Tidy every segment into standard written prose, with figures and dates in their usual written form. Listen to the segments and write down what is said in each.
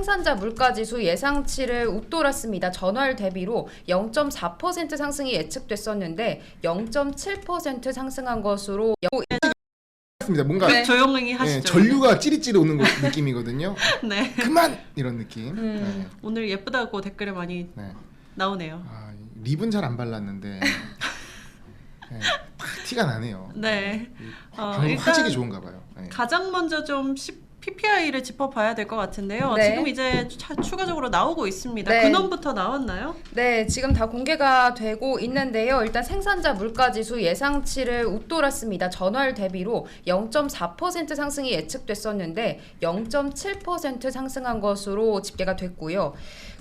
생산자 물가지수 예상치를 웃돌았습니다. 전월 대비로 0.4% 상승이 예측됐었는데 0.7% 상승한 것으로 뭔가 네. 조용히 하시죠. 전류가 찌릿찌릿 오는 느낌이거든요. 네. 그만 이런 느낌. 네. 오늘 예쁘다고 댓글에 많이 네. 나오네요. 아, 립은 잘 안 발랐는데 네, 딱 티가 나네요. 네. 방금 일단 화질이 좋은가 봐요. 네. 가장 먼저 좀 PPI를 짚어봐야 될 것 같은데요. 네. 지금 이제 추가적으로 나오고 있습니다. 네. 근원부터 나왔나요? 네, 지금 다 공개가 되고 있는데요. 일단 생산자 물가지수 예상치를 웃돌았습니다. 전월 대비로 0.4% 상승이 예측됐었는데 0.7% 상승한 것으로 집계가 됐고요.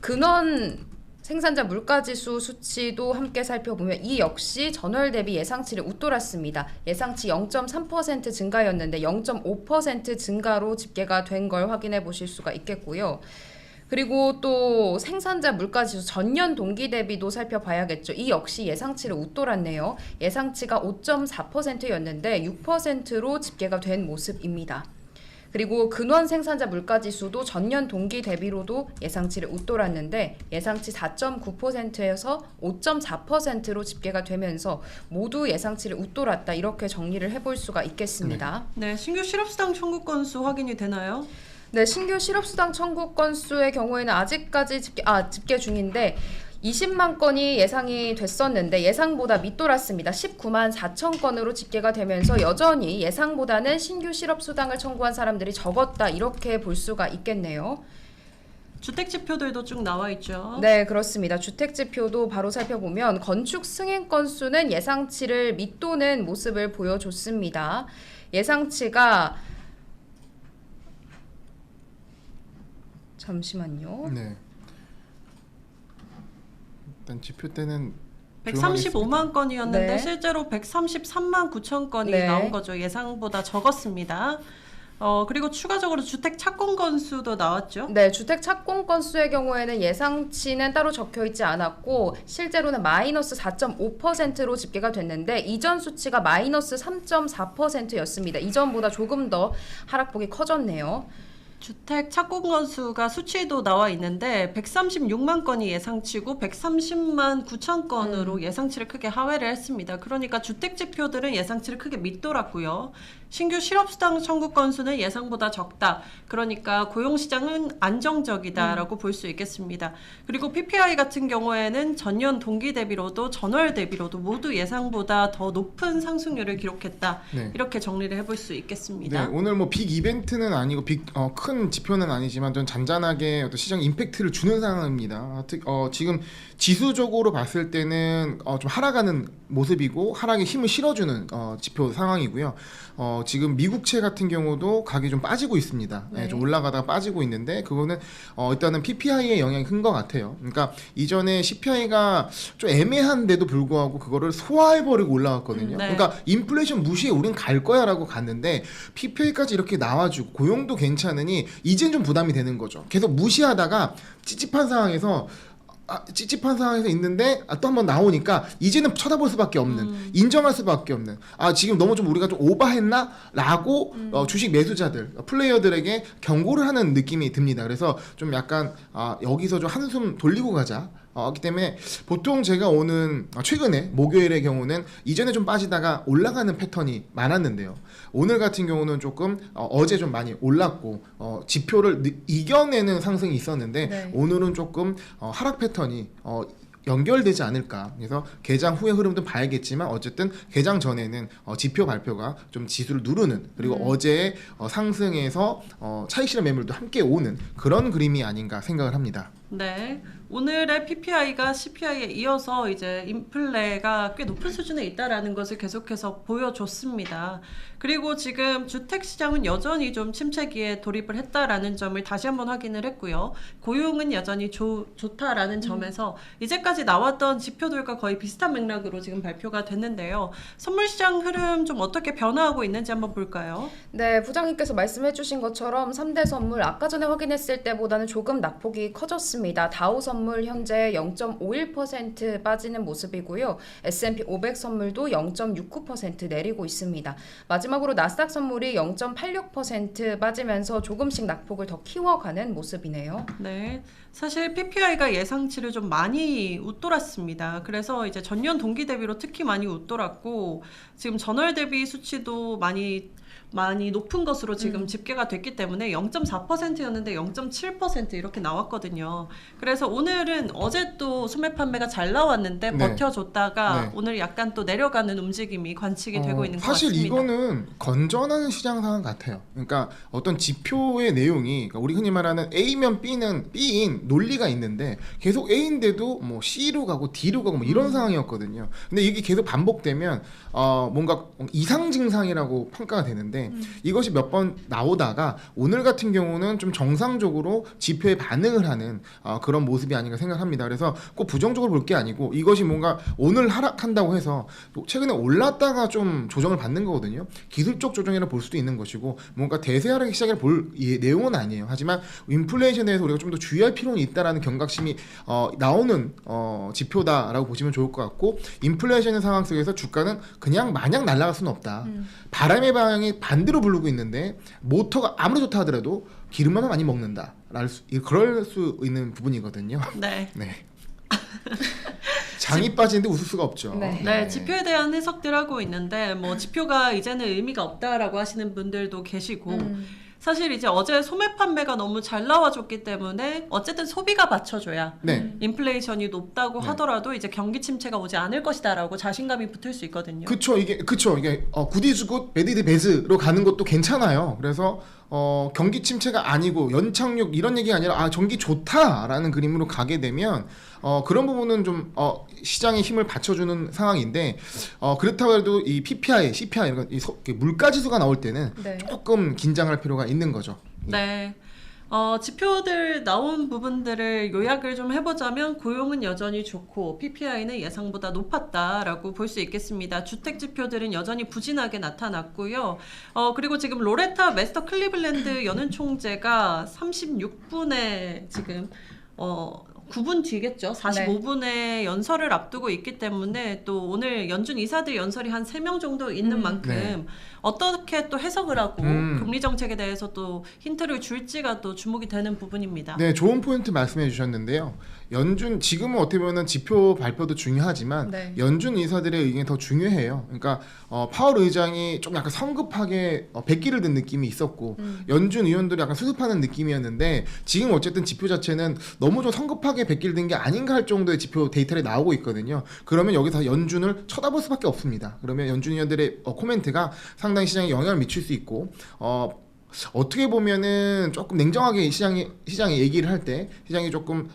근원 생산자 물가지수 수치도 함께 살펴보면 이 역시 전월 대비 예상치를 웃돌았습니다. 예상치 0.3% 증가였는데 0.5% 증가로 집계가 된 걸 확인해 보실 수가 있겠고요. 그리고 또 생산자 물가지수 전년 동기 대비도 살펴봐야겠죠. 이 역시 예상치를 웃돌았네요. 예상치가 5.4%였는데 6%로 집계가 된 모습입니다. 그리고 근원 생산자 물가지수도 전년 동기 대비로도 예상치를 웃돌았는데 예상치 4.9%에서 5.4%로 집계가 되면서 모두 예상치를 웃돌았다 이렇게 정리를 해볼 수가 있겠습니다. 네, 신규 실업수당 청구 건수 확인이 되나요? 네, 신규 실업수당 청구 건수의 경우에는 아직까지 집계 중인데 20만 건이 예상이 됐었는데 예상보다 밑돌았습니다. 19만 4천 건으로 집계가 되면서 여전히 예상보다는 신규 실업수당을 청구한 사람들이 적었다 이렇게 볼 수가 있겠네요. 주택 지표들도 쭉 나와 있죠. 네, 그렇습니다. 주택 지표도 바로 살펴보면 건축 승인 건수는 예상치를 밑도는 모습을 보여줬습니다. 예상치가 잠시만요. 네. 일단 지표 때는 135만 건이었는데 네. 실제로 133만 9천 건이 네. 나온 거죠. 예상보다 적었습니다. 그리고 추가적으로 주택 착공 건수도 나왔죠. 네, 주택 착공 건수의 경우에는 예상치는 따로 적혀 있지 않았고 실제로는 마이너스 4.5%로 집계가 됐는데 이전 수치가 마이너스 3.4%였습니다. 이전보다 조금 더 하락폭이 커졌네요. 주택 착공 건수가 수치도 나와 있는데 136만 건이 예상치고 130만 9천 건으로 예상치를 크게 하회를 했습니다. 그러니까 주택 지표들은 예상치를 크게 밑돌았고요. 신규 실업수당 청구 건수는 예상보다 적다. 그러니까 고용시장은 안정적이다라고 볼 수 있겠습니다. 그리고 PPI 같은 경우에는 전년 동기 대비로도 전월 대비로도 모두 예상보다 더 높은 상승률을 기록했다. 네. 이렇게 정리를 해볼 수 있겠습니다. 네, 오늘 뭐 빅 이벤트는 아니고 큰 지표는 아니지만 좀 잔잔하게 어떤 시장 임팩트를 주는 상황입니다. 지금 지수적으로 봤을 때는 좀 하락하는 모습이고 하락에 힘을 실어주는 지표 상황이고요. 지금 미국채 같은 경우도 가격이 좀 빠지고 있습니다. 네. 좀 올라가다가 빠지고 있는데 그거는 일단은 PPI의 영향이 큰 것 같아요. 그러니까 이전에 CPI가 좀 애매한데도 불구하고 그거를 소화해버리고 올라갔거든요. 네. 그러니까 인플레이션 무시해 우린 갈 거야라고 갔는데 PPI까지 이렇게 나와주고 고용도 괜찮으니 이젠 좀 부담이 되는 거죠. 계속 무시하다가 찝찝한 상황에서 있는데 또 한 번 나오니까 이제는 쳐다볼 수밖에 없는 인정할 수밖에 없는 지금 너무 좀 우리가 좀 오버했나? 라고 주식 매수자들 플레이어들에게 경고를 하는 느낌이 듭니다. 그래서 좀 약간 여기서 좀 한숨 돌리고 가자. 그렇기 때문에 보통 제가 오는 최근에 목요일의 경우는 이전에 좀 빠지다가 올라가는 패턴이 많았는데요. 오늘 같은 경우는 조금 어제 좀 많이 올랐고 지표를 이겨내는 상승이 있었는데 네. 오늘은 조금 하락 패턴이 연결되지 않을까. 그래서 개장 후의 흐름도 봐야겠지만 어쨌든 개장 전에는 지표 발표가 좀 지수를 누르는 그리고 어제의 상승에서 차익 실현 매물도 함께 오는 그런 그림이 아닌가 생각을 합니다. 네, 오늘의 PPI가 CPI에 이어서 이제 인플레가 꽤 높은 수준에 있다라는 것을 계속해서 보여줬습니다. 그리고 지금 주택 시장은 여전히 좀 침체기에 돌입을 했다라는 점을 다시 한번 확인을 했고요. 고용은 여전히 좋다라는 점에서 이제까지 나왔던 지표들과 거의 비슷한 맥락으로 지금 발표가 됐는데요. 선물 시장 흐름 좀 어떻게 변화하고 있는지 한번 볼까요? 네, 부장님께서 말씀해 주신 것처럼 3대 선물 아까 전에 확인했을 때보다는 조금 낙폭이 커졌습니다. 그렇습니다. 다우 선물 현재 0.51% 빠지는 모습이고요. S&P 500 선물도 0.69% 내리고 있습니다. 마지막으로 나스닥 선물이 0.86% 빠지면서 조금씩 낙폭을 더 키워가는 모습이네요. 네. 사실 PPI가 예상치를 좀 많이 웃돌았습니다. 그래서 이제 전년 동기 대비로 특히 많이 웃돌았고 지금 전월 대비 수치도 많이 높은 것으로 지금 집계가 됐기 때문에 0.4%였는데 0.7% 이렇게 나왔거든요. 그래서 오늘은 어제 또 소매 판매가 잘 나왔는데 네. 버텨줬다가 네. 오늘 약간 또 내려가는 움직임이 관측이 되고 있는 것 사실 같습니다. 이거는 건전한 시장 상황 같아요. 그러니까 어떤 지표의 내용이 그러니까 우리 흔히 말하는 A면 B는 B인 논리가 있는데 계속 A인데도 뭐 C로 가고 D로 가고 뭐 이런 상황이었거든요. 근데 이게 계속 반복되면 뭔가 이상 증상이라고 평가가 되는데 이것이 몇 번 나오다가 오늘 같은 경우는 좀 정상적으로 지표에 반응을 하는 그런 모습이 아닌가 생각합니다. 그래서 꼭 부정적으로 볼 게 아니고 이것이 뭔가 오늘 하락한다고 해서 최근에 올랐다가 좀 조정을 받는 거거든요. 기술적 조정이라 볼 수도 있는 것이고 뭔가 대세 하락의 시작을 볼 내용은 아니에요. 하지만 인플레이션에 대해서 우리가 좀 더 주의할 필요는 있다라는 경각심이 나오는 지표다라고 보시면 좋을 것 같고 인플레이션 상황 속에서 주가는 그냥 마냥 날아갈 수는 없다. 바람의 방향이 반대로 불고 있는데 모터가 아무리 좋다 하더라도 기름만 많이 먹는다. 그럴 수 있는 부분이거든요. 네. 네. 장이 빠지는데 웃을 수가 없죠. 네, 지표에 대한 해석들 하고 있는데 뭐 지표가 이제는 의미가 없다라고 하시는 분들도 계시고 사실 이제 어제 소매 판매가 너무 잘 나와줬기 때문에 어쨌든 소비가 받쳐줘야 네. 인플레이션이 높다고 네. 하더라도 이제 경기 침체가 오지 않을 것이다라고 자신감이 붙을 수 있거든요. 그쵸 이게 굿 이즈 굿, 배드 이즈 배드로 가는 것도 괜찮아요. 그래서 경기 침체가 아니고 연착륙 이런 얘기가 아니라 경기 좋다라는 그림으로 가게 되면 그런 부분은 좀 시장의 힘을 받쳐주는 상황인데 그렇다고 해도 이 PPI, CPI 이런 물가 지수가 나올 때는 네. 조금 긴장할 필요가 있는 거죠. 네. 지표들 나온 부분들을 요약을 좀 해보자면 고용은 여전히 좋고 PPI는 예상보다 높았다라고 볼 수 있겠습니다. 주택 지표들은 여전히 부진하게 나타났고요. 그리고 지금 로레타 웨스터 클리블랜드 연은 총재가 36분에 지금 9분 뒤겠죠. 45분에 연설을 앞두고 있기 때문에 또 오늘 연준 이사들 연설이 한 3명 정도 있는 만큼 네. 어떻게 또 해석을 하고 음. 금리 정책에 대해서 또 힌트를 줄지가 또 주목이 되는 부분입니다. 네, 좋은 포인트 말씀해 주셨는데요. 연준 지금은 어떻게 보면 지표 발표도 중요하지만 네. 연준 이사들의 의견이 더 중요해요. 그러니까 파월 의장이 좀 약간 성급하게 백기를 든 느낌이 있었고 연준 의원들이 약간 수습하는 느낌이었는데 지금 어쨌든 지표 자체는 너무 좀 성급하게 백기를 든 게 아닌가 할 정도의 지표 데이터를 나오고 있거든요. 그러면 여기서 연준을 쳐다볼 수밖에 없습니다. 그러면 연준 의원들의 코멘트가 상당히 시장에 영향을 미칠 수 있고 어떻게 보면은 조금 냉정하게 시장에 얘기를 할 때 시장이 조금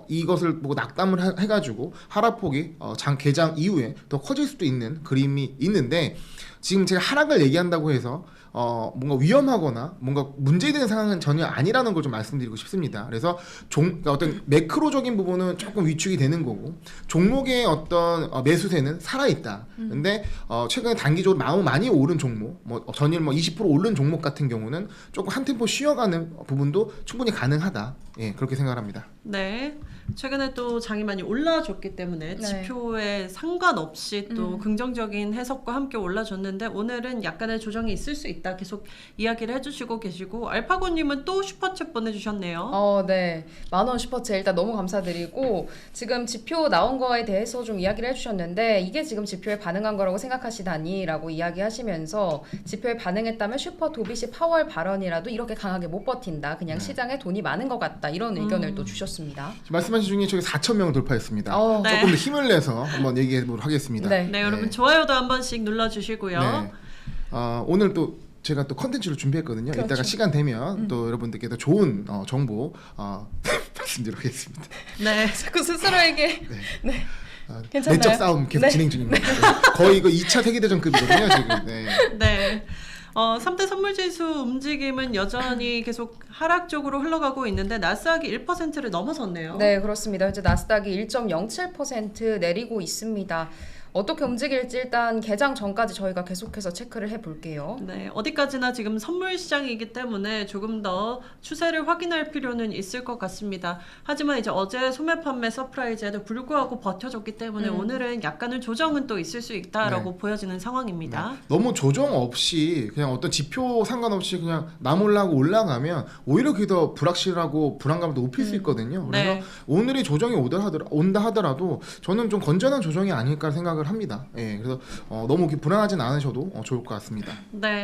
이것을 보고 낙담을 해가지고 하락폭이 개장 이후에 더 커질 수도 있는 그림이 있는데 지금 제가 하락을 얘기한다고 해서 뭔가 위험하거나 뭔가 문제되는 상황은 전혀 아니라는 걸 좀 말씀드리고 싶습니다. 그래서 그러니까 어떤 매크로적인 부분은 조금 위축이 되는 거고 종목의 어떤 매수세는 살아있다. 근데 최근에 단기적으로 너무 많이 오른 종목, 전일 20% 오른 종목 같은 경우는 조금 한 템포 쉬어가는 부분도 충분히 가능하다. 예, 그렇게 생각합니다. 네. 최근에 또 장이 많이 올라줬기 때문에 네. 지표에 상관없이 또 긍정적인 해석과 함께 올라줬는데 오늘은 약간의 조정이 있을 수 있다 계속 이야기를 해주시고 계시고 알파고님은 또 슈퍼챗 보내주셨네요. 네. 10,000원 슈퍼챗 일단 너무 감사드리고 지금 지표 나온 거에 대해서 좀 이야기를 해주셨는데 이게 지금 지표에 반응한 거라고 생각하시다니 라고 이야기하시면서 지표에 반응했다면 슈퍼 도비시 파월 발언이라도 이렇게 강하게 못 버틴다. 그냥 시장에 돈이 많은 것 같다. 이런 의견을 또 주셨습니다. 말씀하신 중에 저기 4,000명을 돌파했습니다. 네. 조금 더 힘을 내서 한번 얘기해 보도록 하겠습니다. 네. 네, 여러분 좋아요도 한 번씩 눌러주시고요. 네. 오늘 또 제가 또 컨텐츠를 준비했거든요. 그렇죠. 이따가 시간 되면 또 여러분들께 더 좋은 정보 말씀드리도록 하겠습니다. 네. 자꾸 스스로에게 네. 괜찮나요? 내적 싸움 계속 네. 진행 중입니다. 네. 거의 이거 2차 세계대전급이거든요. 지금. 네. 네. 3대 선물지수 움직임은 여전히 계속 하락적으로 흘러가고 있는데 나스닥이 1%를 넘어섰네요. 네, 그렇습니다. 현재 나스닥이 1.07% 내리고 있습니다. 어떻게 움직일지 일단 개장 전까지 저희가 계속해서 체크를 해볼게요. 네, 어디까지나 지금 선물 시장이기 때문에 조금 더 추세를 확인할 필요는 있을 것 같습니다. 하지만 이제 어제 소매 판매 서프라이즈에도 불구하고 버텨줬기 때문에 오늘은 약간의 조정은 또 있을 수 있다라고 보여지는 상황입니다. 너무 조정 없이 그냥 어떤 지표 상관없이 그냥 나몰라고 올라가면 오히려 그게 더 불확실하고 불안감을 높일 수 있거든요. 그래서 네. 오늘이 조정이 온다 하더라도 저는 좀 건전한 조정이 아닐까 생각을 합니다. 예, 그래서 너무 불안하진 않으셔도 좋을 것 같습니다. 네.